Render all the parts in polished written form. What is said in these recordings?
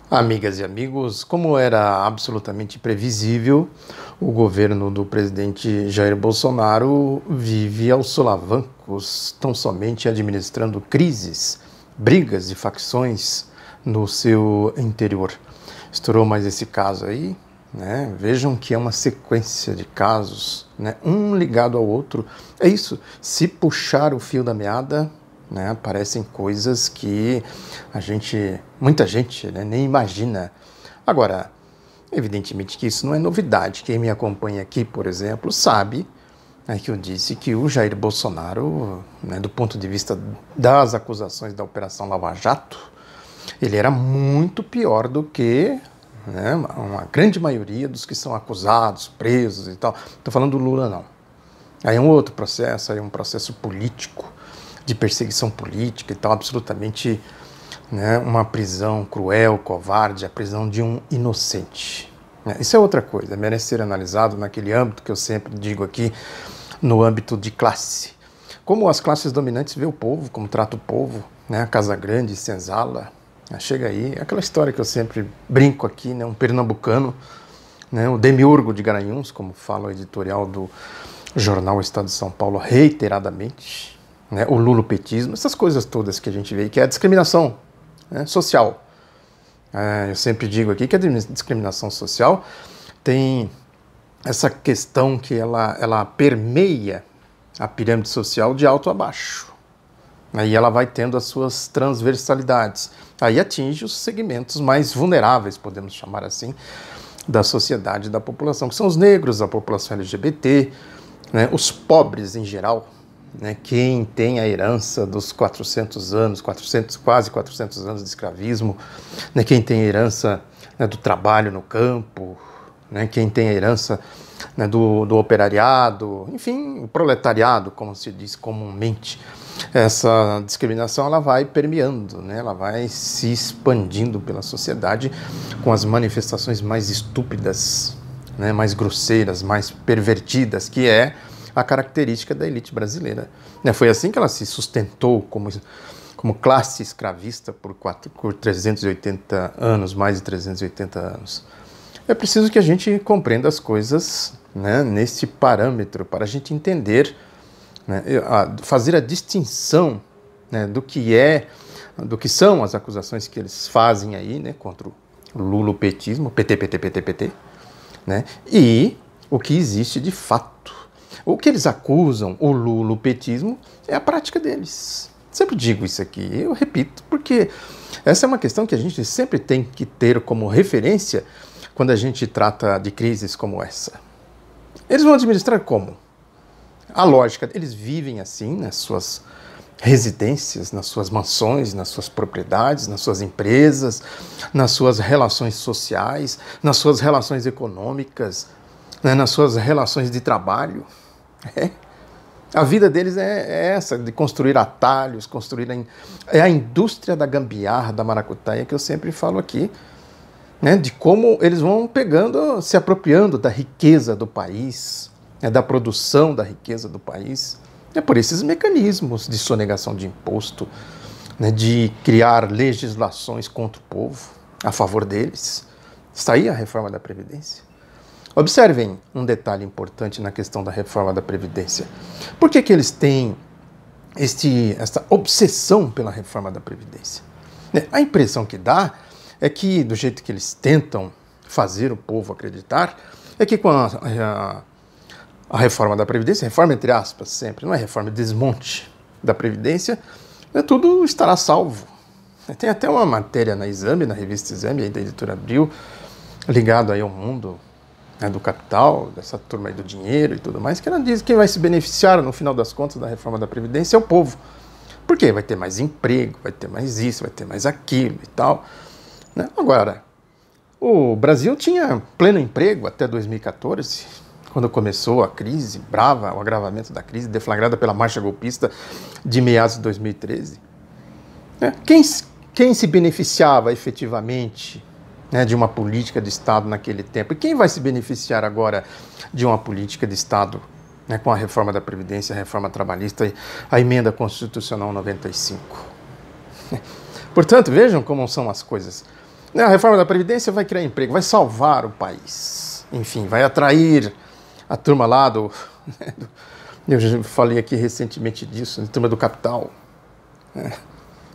Amigas e amigos, como era absolutamente previsível, o governo do presidente Jair Bolsonaro vive aos solavancos, tão somente administrando crises, brigas e facções no seu interior. Estourou mais esse caso aí, né? Vejam que é uma sequência de casos, né? Um ligado ao outro. É isso, se puxar o fio da meada, né, aparecem coisas que muita gente, né, nem imagina. Agora, evidentemente que isso não é novidade. Quem me acompanha aqui, por exemplo, sabe, né, que eu disse que o Jair Bolsonaro, né, do ponto de vista das acusações da Operação Lava Jato, ele era muito pior do que, né, uma grande maioria dos que são acusados, presos e tal. Estou falando do Lula, não. Aí é um outro processo, aí é um processo político, de perseguição política e tal, absolutamente, né, uma prisão cruel, covarde, a prisão de um inocente. Isso é outra coisa, merece ser analisado naquele âmbito que eu sempre digo aqui, no âmbito de classe. Como as classes dominantes vê o povo, como trata o povo, né, a Casa Grande, senzala, chega aí, aquela história que eu sempre brinco aqui, né, um pernambucano, né, o demiurgo de Garanhuns, como fala o editorial do jornal Estado de São Paulo reiteradamente, né, o lulopetismo, essas coisas todas que a gente vê, que é a discriminação, né, social. Eu sempre digo aqui que a discriminação social tem essa questão que ela permeia a pirâmide social de alto a baixo. Aí ela vai tendo as suas transversalidades. Aí atinge os segmentos mais vulneráveis, podemos chamar assim, da sociedade e da população, que são os negros, a população LGBT, né, os pobres em geral, né, quem tem a herança dos 400 anos, quase 400 anos de escravismo, né, quem tem a herança, né, do trabalho no campo, né, quem tem a herança, né, do operariado, enfim, o proletariado, como se diz comumente. Essa discriminação ela vai permeando, né, ela vai se expandindo pela sociedade com as manifestações mais estúpidas, né, mais grosseiras, mais pervertidas, que é a característica da elite brasileira. Foi assim que ela se sustentou como classe escravista por 380 anos, mais de 380 anos. É preciso que a gente compreenda as coisas, né, nesse parâmetro, para a gente entender, né, fazer a distinção, né, do que são as acusações que eles fazem aí, né, contra o lulopetismo, PT, né, e o que existe de fato. O que eles acusam, o lulopetismo, é a prática deles. Sempre digo isso aqui, eu repito, porque essa é uma questão que a gente sempre tem que ter como referência quando a gente trata de crises como essa. Eles vão administrar como? A lógica, eles vivem assim nas suas residências, nas suas mansões, nas suas propriedades, nas suas empresas, nas suas relações sociais, nas suas relações econômicas, né, nas suas relações de trabalho. A vida deles é essa, de construir atalhos, é a indústria da gambiarra, da maracutaia, que eu sempre falo aqui, né, de como eles vão pegando, se apropriando da riqueza do país, né, da produção da riqueza do país, por esses mecanismos de sonegação de imposto, né, de criar legislações contra o povo, a favor deles. Está aí a reforma da Previdência. Observem um detalhe importante na questão da reforma da Previdência. Por que eles têm essa obsessão pela reforma da Previdência? A impressão que dá é que, do jeito que eles tentam fazer o povo acreditar, é que com a reforma da Previdência, reforma entre aspas sempre, não é reforma, desmonte da Previdência, tudo estará salvo. Tem até uma matéria na Exame, na revista Exame, aí da editora Abril, ligado aí ao mundo, né, do capital, dessa turma aí do dinheiro e tudo mais, que ela diz que quem vai se beneficiar, no final das contas, da reforma da Previdência é o povo. Por quê? Vai ter mais emprego, vai ter mais isso, vai ter mais aquilo e tal. Né? Agora, o Brasil tinha pleno emprego até 2014, quando começou a crise brava, o agravamento da crise, deflagrada pela marcha golpista de meados de 2013. Quem se beneficiava efetivamente, né, de uma política de Estado naquele tempo? E quem vai se beneficiar agora de uma política de Estado, né, com a reforma da Previdência, a reforma trabalhista e a emenda constitucional 95? Portanto, vejam como são as coisas. A reforma da Previdência vai criar emprego, vai salvar o país. Enfim, vai atrair a turma lá do... Eu já falei aqui recentemente disso, a turma do capital, né?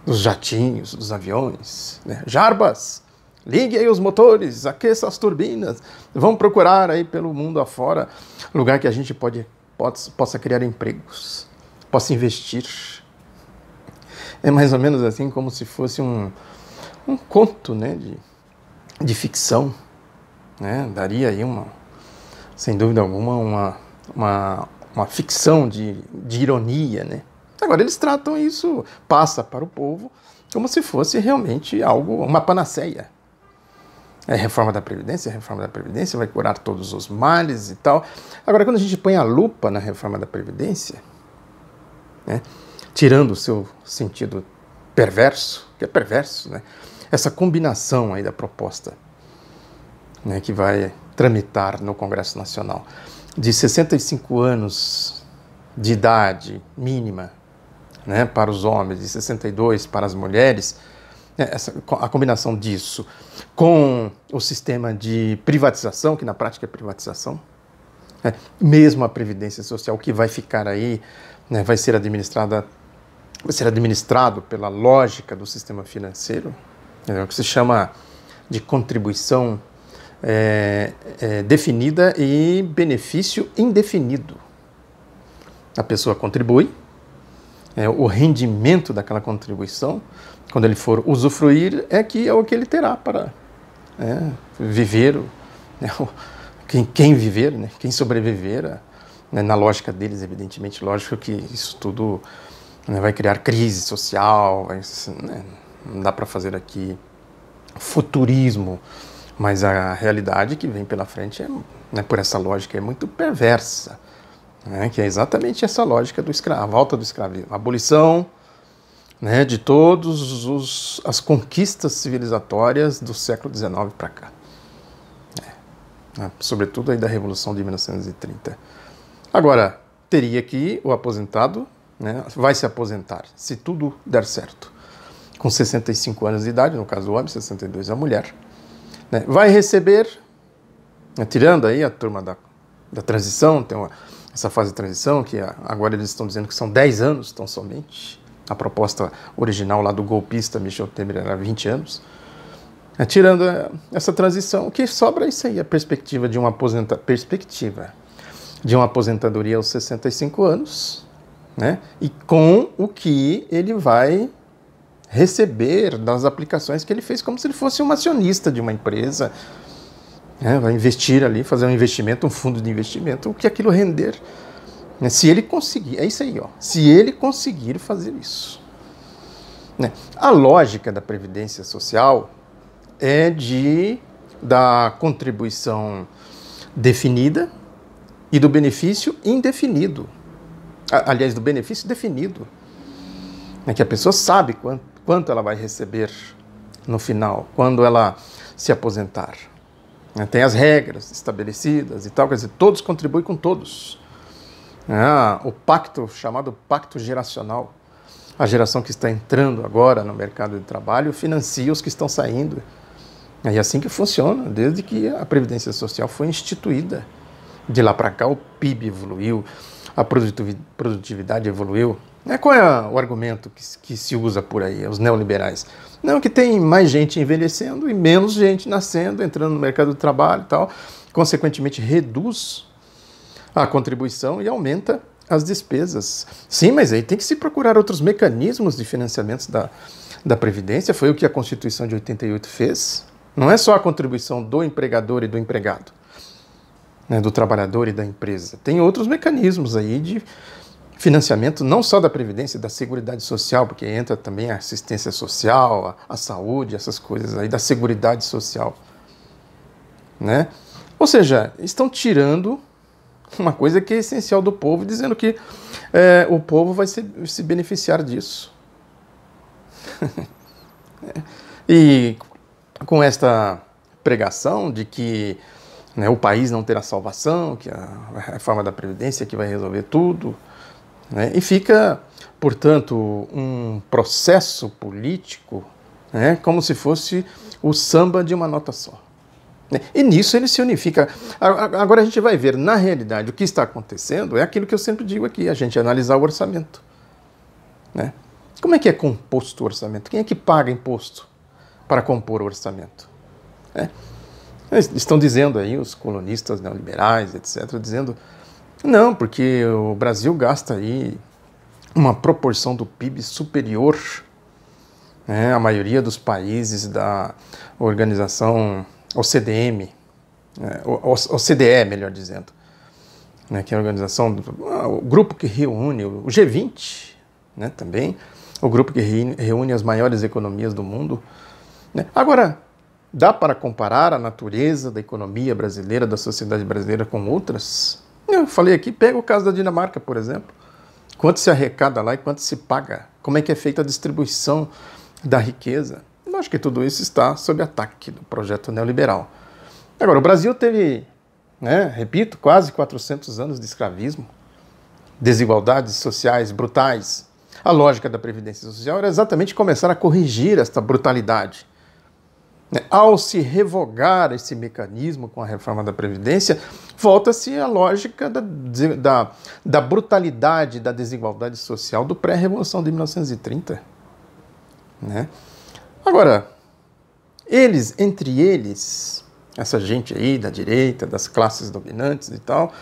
Dos jatinhos, dos aviões. Né? Jarbas, ligue aí os motores, aqueça as turbinas. Vamos procurar aí pelo mundo afora lugar que a gente possa criar empregos, possa investir. É mais ou menos assim como se fosse um conto, né, de ficção, né? Daria aí sem dúvida alguma, uma ficção de ironia, né? Agora eles tratam isso, passa para o povo, como se fosse realmente algo, uma panaceia. É a reforma da Previdência vai curar todos os males e tal. Agora, quando a gente põe a lupa na reforma da Previdência, né, tirando o seu sentido perverso, que é perverso, né? Essa combinação aí da proposta, né, que vai tramitar no Congresso Nacional, de 65 anos de idade mínima, né, para os homens, e 62 para as mulheres, né, a combinação disso com o sistema de privatização, que na prática é privatização, né, mesmo a Previdência Social que vai ficar aí, né, vai ser administrado pela lógica do sistema financeiro, o que se chama de contribuição definida e benefício indefinido. A pessoa contribui, o rendimento daquela contribuição, quando ele for usufruir, é o que ele terá para viver, quem viver, né, quem sobreviver, né, na lógica deles, evidentemente, lógico que isso tudo, né, vai criar crise social, né, não dá para fazer aqui futurismo, mas a realidade que vem pela frente, né, por essa lógica, é muito perversa, né, que é exatamente essa lógica a volta do escravismo, a abolição, né, de todas as conquistas civilizatórias do século XIX para cá, sobretudo aí da Revolução de 1930. Agora, teria que o aposentado, né, vai se aposentar, se tudo der certo, com 65 anos de idade, no caso do homem, 62 a mulher, né, vai receber, né, tirando aí a turma da transição, tem essa fase de transição, que agora eles estão dizendo que são 10 anos tão somente, a proposta original lá do golpista Michel Temer era 20 anos, tirando essa transição, o que sobra é isso aí, a perspectiva de uma aposentadoria aos 65 anos, né, e com o que ele vai receber das aplicações que ele fez, como se ele fosse um acionista de uma empresa, né, vai investir ali, fazer um investimento, um fundo de investimento, o que aquilo render, né, se ele conseguir, é isso aí, se ele conseguir fazer isso. Né. A lógica da Previdência Social é da contribuição definida e do benefício indefinido. Aliás, do benefício definido, né, que a pessoa sabe quanto ela vai receber no final, quando ela se aposentar. Tem as regras estabelecidas e tal, quer dizer, todos contribuem com todos. O pacto, chamado pacto geracional, a geração que está entrando agora no mercado de trabalho financia os que estão saindo. É assim que funciona, desde que a Previdência Social foi instituída. De lá para cá o PIB evoluiu, a produtividade evoluiu. Qual é o argumento que se usa por aí, os neoliberais? Não, que tem mais gente envelhecendo e menos gente nascendo, entrando no mercado do trabalho e tal, consequentemente reduz a contribuição e aumenta as despesas. Sim, mas aí tem que se procurar outros mecanismos de financiamento da Previdência, foi o que a Constituição de 88 fez. Não é só a contribuição do empregador e do empregado, né, do trabalhador e da empresa. Tem outros mecanismos aí de financiamento, não só da Previdência, da Seguridade Social, porque entra também a assistência social, a saúde, essas coisas aí, da Seguridade Social. Né? Ou seja, estão tirando uma coisa que é essencial do povo, dizendo que o povo vai se beneficiar disso. E com esta pregação de que, né, o país não terá salvação, que a reforma da Previdência que vai resolver tudo, né, e fica, portanto, um processo político, né, como se fosse o samba de uma nota só. E nisso ele se unifica. Agora a gente vai ver, na realidade, o que está acontecendo é aquilo que eu sempre digo aqui, a gente analisar o orçamento. Né? Como é que é composto o orçamento? Quem é que paga imposto para compor o orçamento? Estão dizendo aí, os colonistas neoliberais, etc., dizendo, não, porque o Brasil gasta aí uma proporção do PIB superior, à maioria dos países da organização OCDE, melhor dizendo, que é a organização, o grupo que reúne, o G20, também, o grupo que reúne as maiores economias do mundo. Agora, dá para comparar a natureza da economia brasileira, da sociedade brasileira com outras? Eu falei aqui, pega o caso da Dinamarca, por exemplo. Quanto se arrecada lá e quanto se paga? Como é que é feita a distribuição da riqueza? Eu acho que tudo isso está sob ataque do projeto neoliberal. Agora, o Brasil teve, repito, quase 400 anos de escravismo, desigualdades sociais brutais. A lógica da Previdência Social era exatamente começar a corrigir esta brutalidade. Ao se revogar esse mecanismo com a reforma da Previdência, volta-se à lógica da brutalidade, da desigualdade social do pré-revolução de 1930. Agora, entre eles, essa gente aí da direita, das classes dominantes e tal,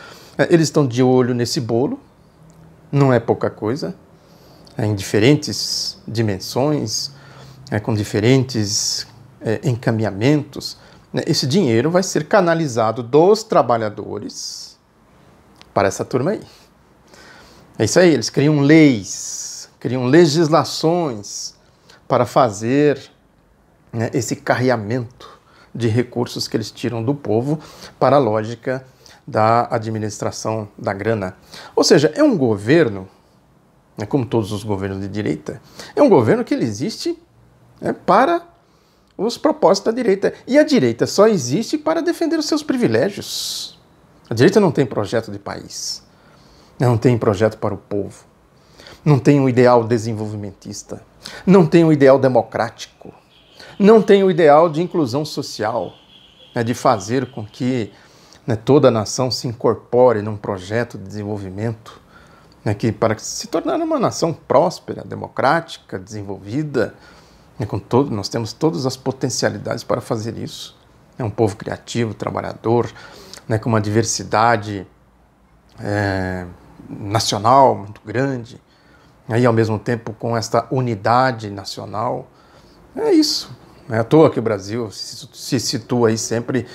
eles estão de olho nesse bolo, não é pouca coisa, em diferentes dimensões, com diferentes encaminhamentos. Esse dinheiro vai ser canalizado dos trabalhadores para essa turma aí. É isso aí, eles criam leis, criam legislações para fazer esse carreamento de recursos que eles tiram do povo para a lógica da administração da grana. Ou seja, é um governo, como todos os governos de direita, é um governo que ele existe para os propósitos da direita. E a direita só existe para defender os seus privilégios. A direita não tem projeto de país, não tem projeto para o povo, não tem um ideal desenvolvimentista, não tem um ideal democrático, não tem o ideal de inclusão social, de fazer com que toda a nação se incorpore num projeto de desenvolvimento, para se tornar uma nação próspera, democrática, desenvolvida. Nós temos todas as potencialidades para fazer isso. É um povo criativo, trabalhador, com uma diversidade nacional muito grande, e ao mesmo tempo com esta unidade nacional. É isso. Não é à toa que o Brasil se situa aí sempre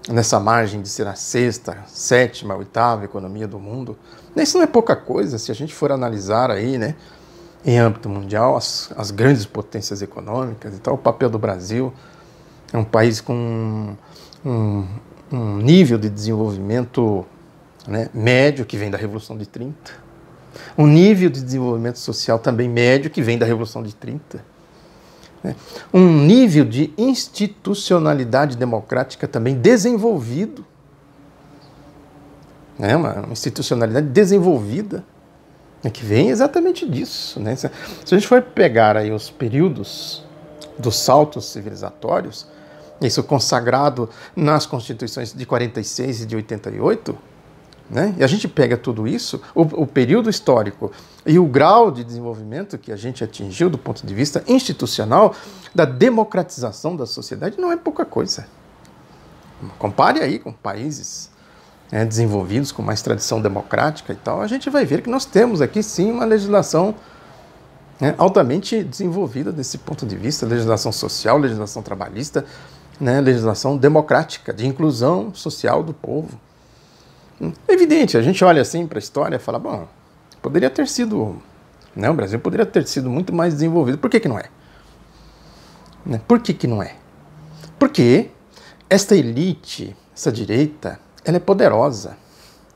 nessa margem de ser a sexta, sétima, oitava economia do mundo. Isso não é pouca coisa, se a gente for analisar aí, em âmbito mundial, as grandes potências econômicas e tal. O papel do Brasil é um país com um nível de desenvolvimento médio, que vem da Revolução de 30, um nível de desenvolvimento social também médio, que vem da Revolução de 30, um nível de institucionalidade democrática também desenvolvido, uma institucionalidade desenvolvida, que vem exatamente disso. Se a gente for pegar aí os períodos dos saltos civilizatórios, isso consagrado nas constituições de 46 e de 88, e a gente pega tudo isso, o período histórico e o grau de desenvolvimento que a gente atingiu do ponto de vista institucional, da democratização da sociedade, não é pouca coisa. Compare aí com países desenvolvidos, com mais tradição democrática e tal, a gente vai ver que nós temos aqui sim uma legislação altamente desenvolvida desse ponto de vista, legislação social, legislação trabalhista, legislação democrática, de inclusão social do povo. É evidente, a gente olha assim para a história e fala, bom, poderia ter sido, o Brasil poderia ter sido muito mais desenvolvido. Por que não é? Por que não é? Porque esta elite, essa direita, ela é poderosa.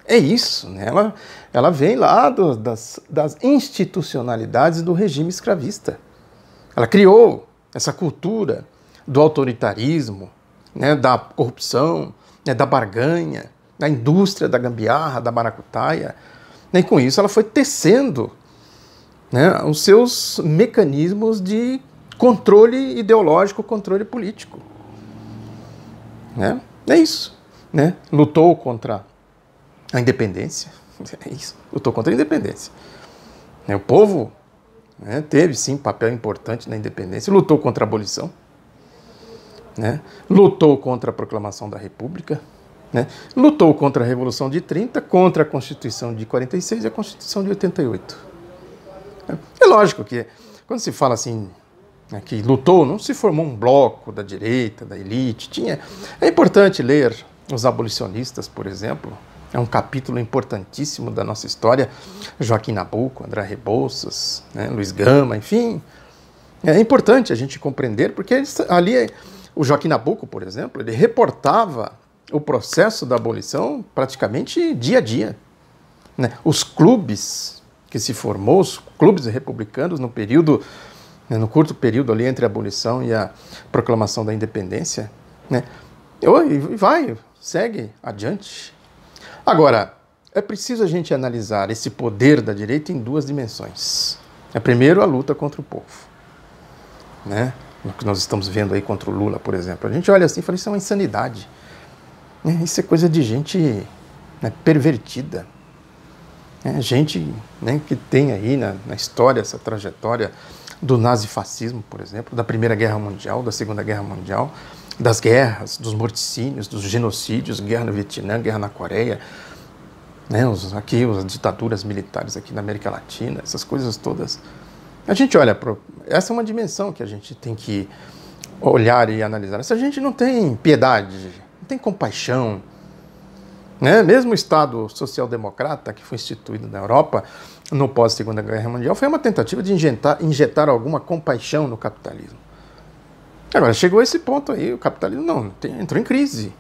É isso, ela vem lá das institucionalidades do regime escravista. Ela criou essa cultura do autoritarismo, da corrupção, da barganha, da indústria da gambiarra, da maracutaia. E com isso ela foi tecendo os seus mecanismos de controle ideológico, controle político. né? É isso, né? Lutou contra a independência, é isso, lutou contra a independência. O povo, né, teve sim papel importante na independência, lutou contra a abolição, né? Lutou contra a proclamação da República, né? Lutou contra a Revolução de 30, contra a Constituição de 46 e a Constituição de 88. É lógico que quando se fala assim, né, que lutou, não se formou um bloco da direita, da elite. É importante ler os abolicionistas, por exemplo. É um capítulo importantíssimo da nossa história. Joaquim Nabuco, André Rebouças, né, Luiz Gama, enfim. É importante a gente compreender, porque ali o Joaquim Nabuco, por exemplo, ele reportava o processo da abolição praticamente dia a dia, né? Os clubes que se formou, os clubes republicanos no período, né, no curto período ali entre a abolição e a proclamação da independência, né? E segue adiante. Agora, é preciso a gente analisar esse poder da direita em duas dimensões. Primeiro, a luta contra o povo, né? O que nós estamos vendo aí contra o Lula, por exemplo. A gente olha assim e fala, isso é uma insanidade. Isso é coisa de gente, né, pervertida. Gente, né, que tem aí na história essa trajetória do nazifascismo, por exemplo, da Primeira Guerra Mundial, da Segunda Guerra Mundial, das guerras, dos morticínios, dos genocídios, guerra no Vietnã, guerra na Coreia, né, as ditaduras militares aqui na América Latina, essas coisas todas. A gente olha, essa é uma dimensão que a gente tem que olhar e analisar. Se a gente não tem piedade, não tem compaixão, né? Mesmo o Estado social-democrata que foi instituído na Europa no pós-Segunda Guerra Mundial foi uma tentativa de injetar alguma compaixão no capitalismo. Agora, chegou a esse ponto aí, o capitalismo entrou em crise.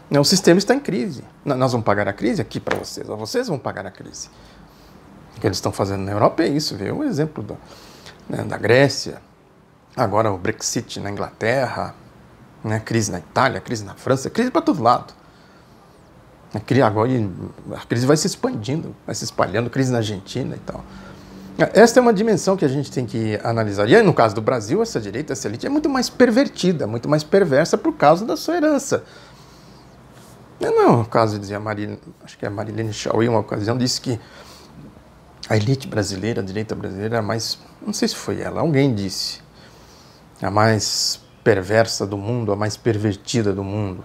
O sistema está em crise. Nós vamos pagar a crise aqui para vocês, vocês vão pagar a crise. O que eles estão fazendo na Europa é isso, viu? O exemplo da Grécia, agora o Brexit na Inglaterra, né? Crise na Itália, crise na França, crise para todo lado. Agora a crise vai se expandindo, vai se espalhando, crise na Argentina e tal. Esta é uma dimensão que a gente tem que analisar. E aí, no caso do Brasil, essa direita, essa elite é muito mais pervertida, muito mais perversa por causa da sua herança. Não é o caso, dizia acho que a Marilene Chauí, uma ocasião, disse que a elite brasileira, a direita brasileira, era mais, não sei se foi ela, alguém disse, a mais perversa do mundo, a mais pervertida do mundo.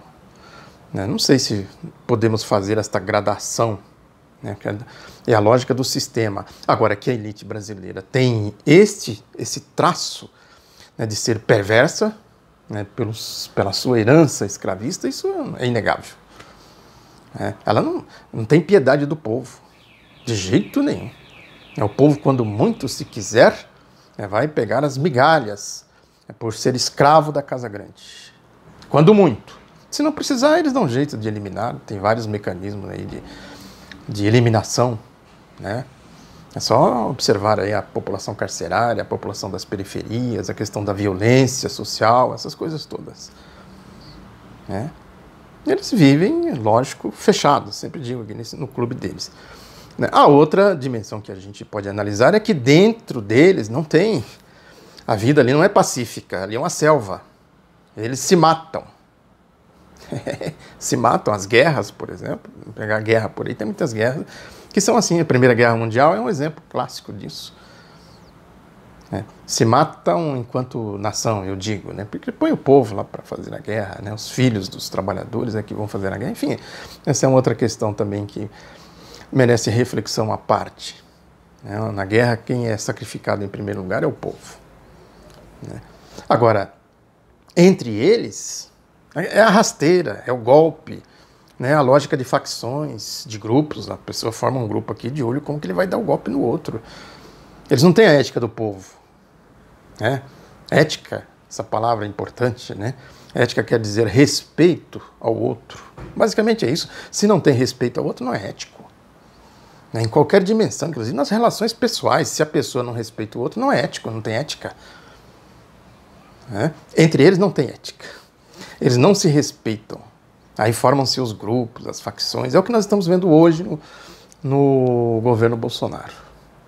Não sei se podemos fazer esta gradação, né, que é a lógica do sistema. Agora, que a elite brasileira tem esse traço, né, de ser perversa, né, pela sua herança escravista, isso é inegável. Ela não tem piedade do povo, de jeito nenhum. O povo, quando muito se quiser, vai pegar as migalhas, por ser escravo da Casa Grande. Quando muito. Se não precisar, eles dão jeito de eliminar. Tem vários mecanismos aí de eliminação, né? É só observar aí a população carcerária, a população das periferias, a questão da violência social, essas coisas todas. Né? Eles vivem, lógico, fechados, sempre digo aqui no clube deles. A outra dimensão que a gente pode analisar é que dentro deles não tem... A vida ali não é pacífica, ali é uma selva. Eles se matam. Se matam. As guerras, por exemplo, vamos pegar a guerra por aí, tem muitas guerras que são assim. A Primeira Guerra Mundial é um exemplo clássico disso. Se matam enquanto nação, eu digo, né? Porque põe o povo lá para fazer a guerra, né? Os filhos dos trabalhadores que vão fazer a guerra. Enfim, essa é uma outra questão também que merece reflexão à parte. Na guerra, quem é sacrificado em primeiro lugar é o povo. Agora, entre eles, é a rasteira, é o golpe, né? A lógica de facções, de grupos. A pessoa forma um grupo aqui de olho como que ele vai dar o golpe no outro. Eles não têm a ética do povo. Ética, essa palavra é importante, né? Ética quer dizer respeito ao outro. Basicamente é isso. Se não tem respeito ao outro, não é ético. Em qualquer dimensão, inclusive nas relações pessoais, se a pessoa não respeita o outro, não é ético, não tem ética. Entre eles não tem ética. Eles não se respeitam. Aí formam-se os grupos, as facções. É o que nós estamos vendo hoje no governo Bolsonaro.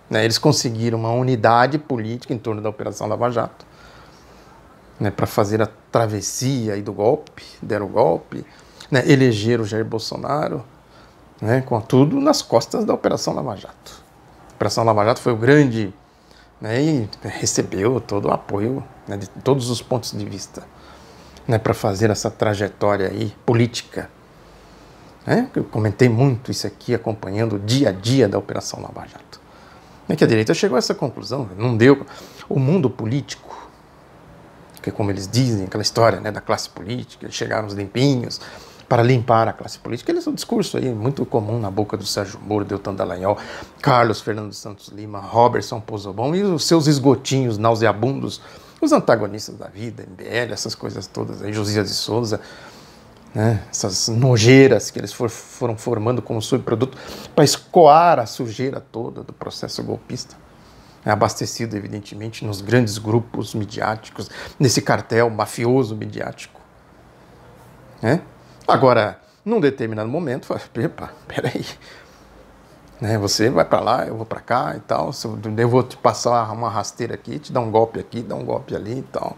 Eles conseguiram uma unidade política em torno da Operação Lava Jato. né, para fazer a travessia aí do golpe, deram o golpe, né, elegeram o Jair Bolsonaro, né, com tudo nas costas da Operação Lava Jato. A Operação Lava Jato foi o grande, né, e recebeu todo o apoio, né, de todos os pontos de vista, né, para fazer essa trajetória aí política. Né? Eu comentei muito isso aqui, acompanhando o dia a dia da Operação Lava Jato. É que a direita chegou a essa conclusão, não deu. O mundo político, que como eles dizem, aquela história, né, da classe política, eles chegaram os limpinhos para limpar a classe política. Eles, um discurso aí muito comum na boca do Sérgio Moro, Deltan Dallagnol, Carlos Fernando Santos Lima, Robertson Pozzobon e os seus esgotinhos nauseabundos, os antagonistas da vida, MBL, essas coisas todas aí, Josias de Souza, né, essas nojeiras que eles foram formando como subproduto para escoar a sujeira toda do processo golpista, abastecido evidentemente nos grandes grupos midiáticos, nesse cartel mafioso midiático. Né? Agora, num determinado momento, fala, epa, peraí, né, você vai para lá, eu vou para cá e tal, eu vou te passar uma rasteira aqui, te dar um golpe aqui, dar um golpe ali e tal.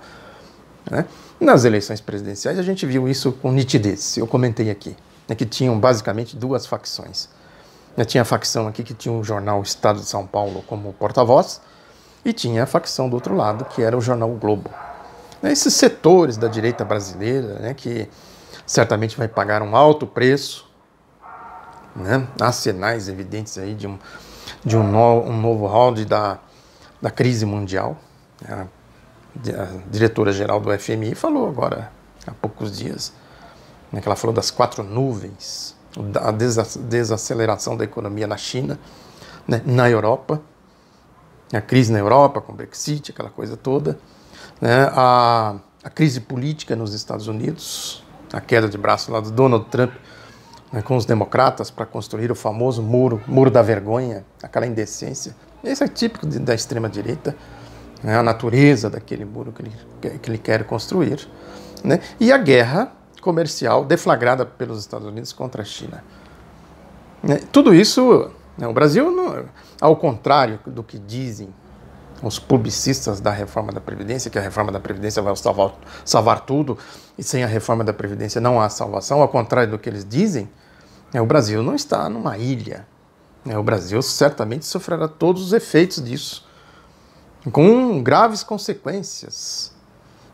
Né? Nas eleições presidenciais a gente viu isso com nitidez, eu comentei aqui, né, que tinham basicamente duas facções. Tinha a facção aqui que tinha o jornal Estado de São Paulo como porta-voz e tinha a facção do outro lado que era o jornal o Globo. Esses setores da direita brasileira, né, que certamente vai pagar um alto preço, né, há sinais evidentes aí de um novo round da crise mundial. A diretora-geral do FMI falou agora, há poucos dias, né, que ela falou das 4 nuvens, a desaceleração da economia na China, né, na Europa, a crise na Europa com o Brexit, aquela coisa toda, né, a crise política nos Estados Unidos, a queda de braço lá do Donald Trump, né, com os democratas para construir o famoso muro da vergonha, aquela indecência. Esse é típico da extrema-direita, né, a natureza daquele muro que ele quer construir, né, e a guerra comercial deflagrada pelos Estados Unidos contra a China. Né, tudo isso, né, o Brasil, ao contrário do que dizem os publicistas da reforma da Previdência, que a reforma da Previdência vai salvar tudo, e sem a reforma da Previdência não há salvação, ao contrário do que eles dizem, o Brasil não está numa ilha. O Brasil certamente sofrerá todos os efeitos disso, com graves consequências.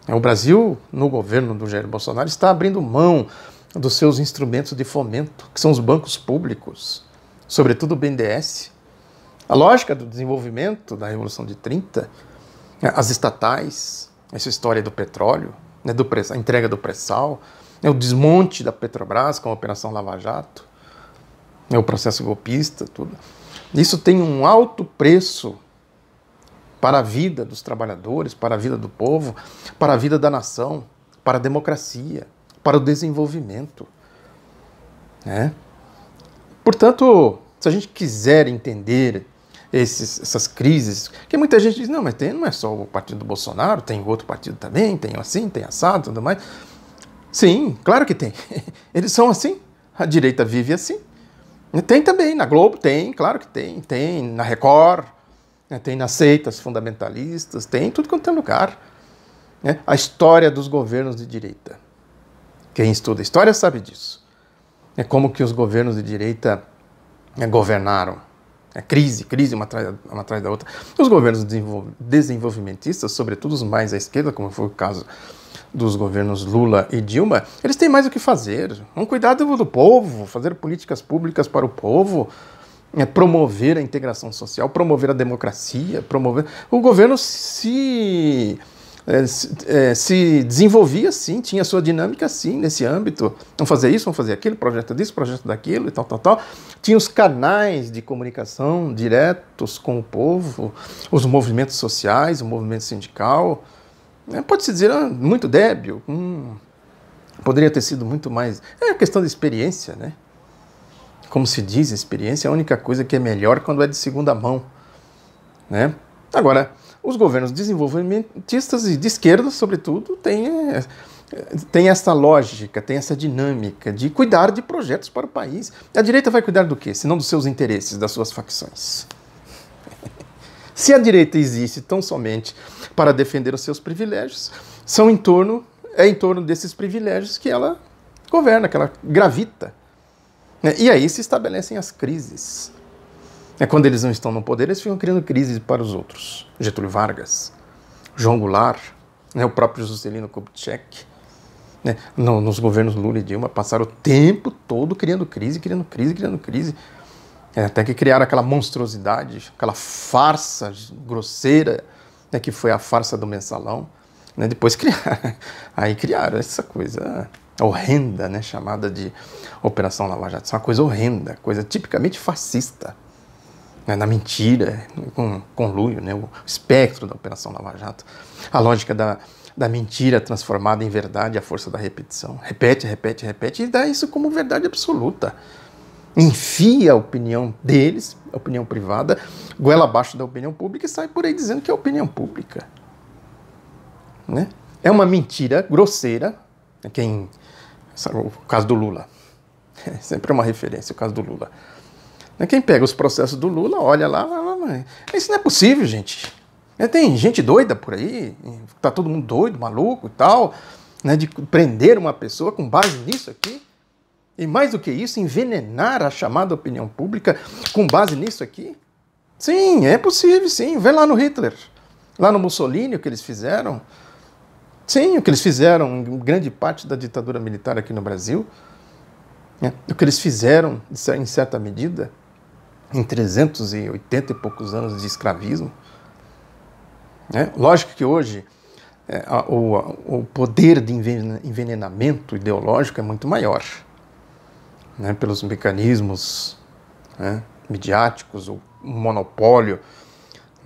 O Brasil, no governo do Jair Bolsonaro, está abrindo mão dos seus instrumentos de fomento, que são os bancos públicos, sobretudo o BNDES. A lógica do desenvolvimento da Revolução de 30, as estatais, essa história do petróleo, né, a entrega do pré-sal, o desmonte da Petrobras com a Operação Lava Jato, o processo golpista, tudo. Isso tem um alto preço para a vida dos trabalhadores, para a vida do povo, para a vida da nação, para a democracia, para o desenvolvimento. Né? Portanto, se a gente quiser entender essas crises, que muita gente diz, não, mas não é só o partido do Bolsonaro, tem outro partido também, tem assim, tem assado, tudo mais. Sim, claro que tem. Eles são assim, a direita vive assim. Tem também, na Globo tem, claro que tem na Record, tem nas seitas fundamentalistas, tem em tudo quanto é lugar. A história dos governos de direita. Quem estuda história sabe disso. É como que os governos de direita governaram. Crise uma atrás da outra. Os governos desenvolvimentistas, sobretudo os mais à esquerda, como foi o caso dos governos Lula e Dilma, eles têm mais o que fazer. Vão cuidar do povo, fazer políticas públicas para o povo, promover a integração social, promover a democracia, promover... O governo se desenvolvia assim, tinha sua dinâmica assim, nesse âmbito. Vamos fazer isso, vamos fazer aquilo, projeto disso, projeto daquilo e tal. Tinha os canais de comunicação diretos com o povo, os movimentos sociais, o movimento sindical. Pode-se dizer, muito débil, poderia ter sido muito mais... É questão de experiência, né? Como se diz, experiência é a única coisa que é melhor quando é de segunda mão, né? Agora, os governos desenvolvimentistas e de esquerda, sobretudo, têm essa lógica, têm essa dinâmica de cuidar de projetos para o país. A direita vai cuidar do quê? Se não dos seus interesses, das suas facções. Se a direita existe tão somente para defender os seus privilégios, é em torno desses privilégios que ela governa, que ela gravita. E aí se estabelecem as crises. Quando eles não estão no poder, eles ficam criando crises para os outros. Getúlio Vargas, João Goulart, o próprio Juscelino Kubitschek, nos governos Lula e Dilma, passaram o tempo todo criando crise, até que criaram aquela monstruosidade, aquela farsa grosseira, que foi a farsa do Mensalão. Depois criaram essa coisa horrenda, chamada de Operação Lava Jato. Isso é uma coisa horrenda, coisa tipicamente fascista, na mentira, com conluio, o espectro da Operação Lava Jato. A lógica da mentira transformada em verdade, a força da repetição. Repete, e dá isso como verdade absoluta. Enfia a opinião deles, a opinião privada, goela abaixo da opinião pública e sai por aí dizendo que é opinião pública. É uma mentira grosseira. O caso do Lula. É sempre uma referência, o caso do Lula. Quem pega os processos do Lula, olha lá, isso não é possível, gente. Tem gente doida por aí, tá todo mundo doido, maluco e tal, de prender uma pessoa com base nisso aqui. E mais do que isso, envenenar a chamada opinião pública com base nisso aqui. Sim, é possível, sim. Vê lá no Hitler, lá no Mussolini, o que eles fizeram. Sim, o que eles fizeram em grande parte da ditadura militar aqui no Brasil. O que eles fizeram, em certa medida, em 380 e poucos anos de escravismo. Lógico que hoje o poder de envenenamento ideológico é muito maior, pelos mecanismos midiáticos, o monopólio.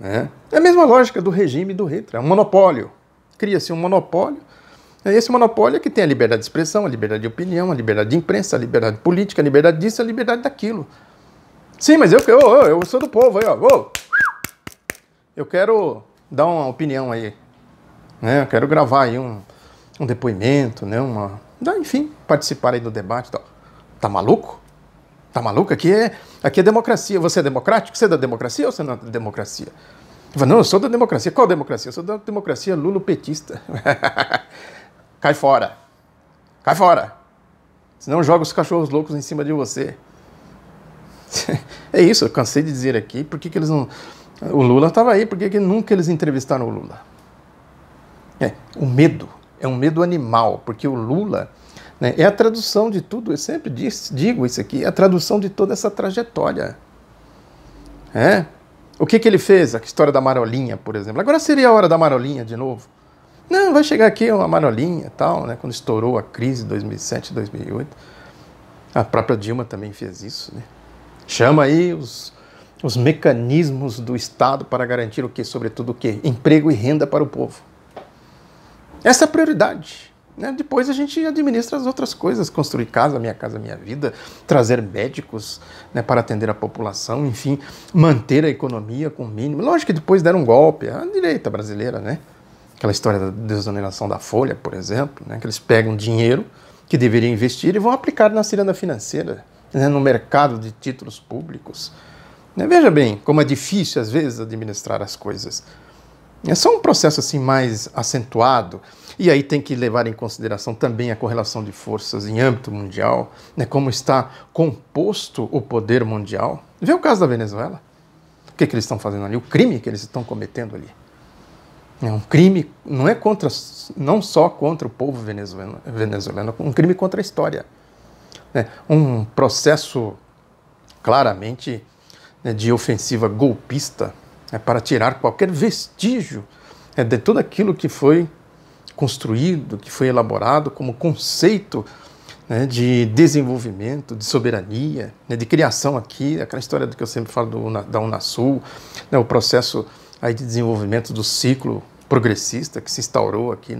É a mesma lógica do regime do Hitler, é um monopólio. Cria-se um monopólio. Esse monopólio é que tem a liberdade de expressão, a liberdade de opinião, a liberdade de imprensa, a liberdade política, a liberdade disso, a liberdade daquilo. Sim, mas eu sou do povo aí, ó. Eu quero dar uma opinião aí. Eu quero gravar aí um depoimento, enfim, participar aí do debate e tal. Tá maluco? Tá maluco? Aqui é democracia. Você é democrático? Você é da democracia ou você não é da democracia? Eu falo, não, eu sou da democracia. Qual democracia? Eu sou da democracia lulopetista. Cai fora. Cai fora. Senão joga os cachorros loucos em cima de você. É isso, eu cansei de dizer aqui. Por que eles não... O Lula estava aí, por que nunca eles entrevistaram o Lula? O medo. É um medo animal, porque o Lula... é a tradução de tudo, eu sempre digo isso aqui, é a tradução de toda essa trajetória. O que ele fez? A história da Marolinha, por exemplo. Agora seria a hora da Marolinha de novo. Não, vai chegar aqui uma Marolinha e tal, quando estourou a crise de 2007, 2008. A própria Dilma também fez isso. Chama aí os mecanismos do Estado para garantir o quê? Sobretudo o quê? Emprego e renda para o povo. Essa é a prioridade. Depois a gente administra as outras coisas, construir casa, Minha Vida, trazer médicos para atender a população, enfim, manter a economia com o mínimo. Lógico que depois deram um golpe, a direita brasileira, aquela história da desoneração da Folha, por exemplo, que eles pegam dinheiro que deveriam investir e vão aplicar na ciranda financeira, no mercado de títulos públicos. Veja bem como é difícil, às vezes, administrar as coisas. É só um processo assim mais acentuado, e aí tem que levar em consideração também a correlação de forças em âmbito mundial, como está composto o poder mundial. Vê o caso da Venezuela. O que eles estão fazendo ali? O crime que eles estão cometendo ali. É um crime, não só contra o povo venezuelano, um crime contra a história. Um processo claramente de ofensiva golpista, para tirar qualquer vestígio de tudo aquilo que foi construído, que foi elaborado como conceito de desenvolvimento, de soberania, de criação aqui, aquela história do que eu sempre falo da Unasul, o processo aí de desenvolvimento do ciclo progressista que se instaurou aqui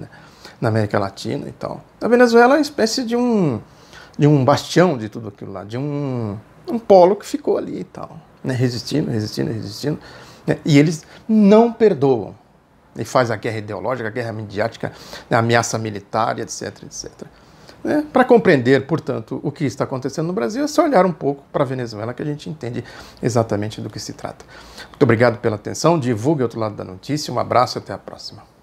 na América Latina e tal. A Venezuela é uma espécie de um bastião de tudo aquilo lá, de um polo que ficou ali e tal, resistindo. E eles não perdoam. E faz a guerra ideológica, a guerra midiática, a ameaça militar, etc. Para compreender, portanto, o que está acontecendo no Brasil, é só olhar um pouco para a Venezuela que a gente entende exatamente do que se trata. Muito obrigado pela atenção, divulgue o outro lado da notícia, um abraço e até a próxima.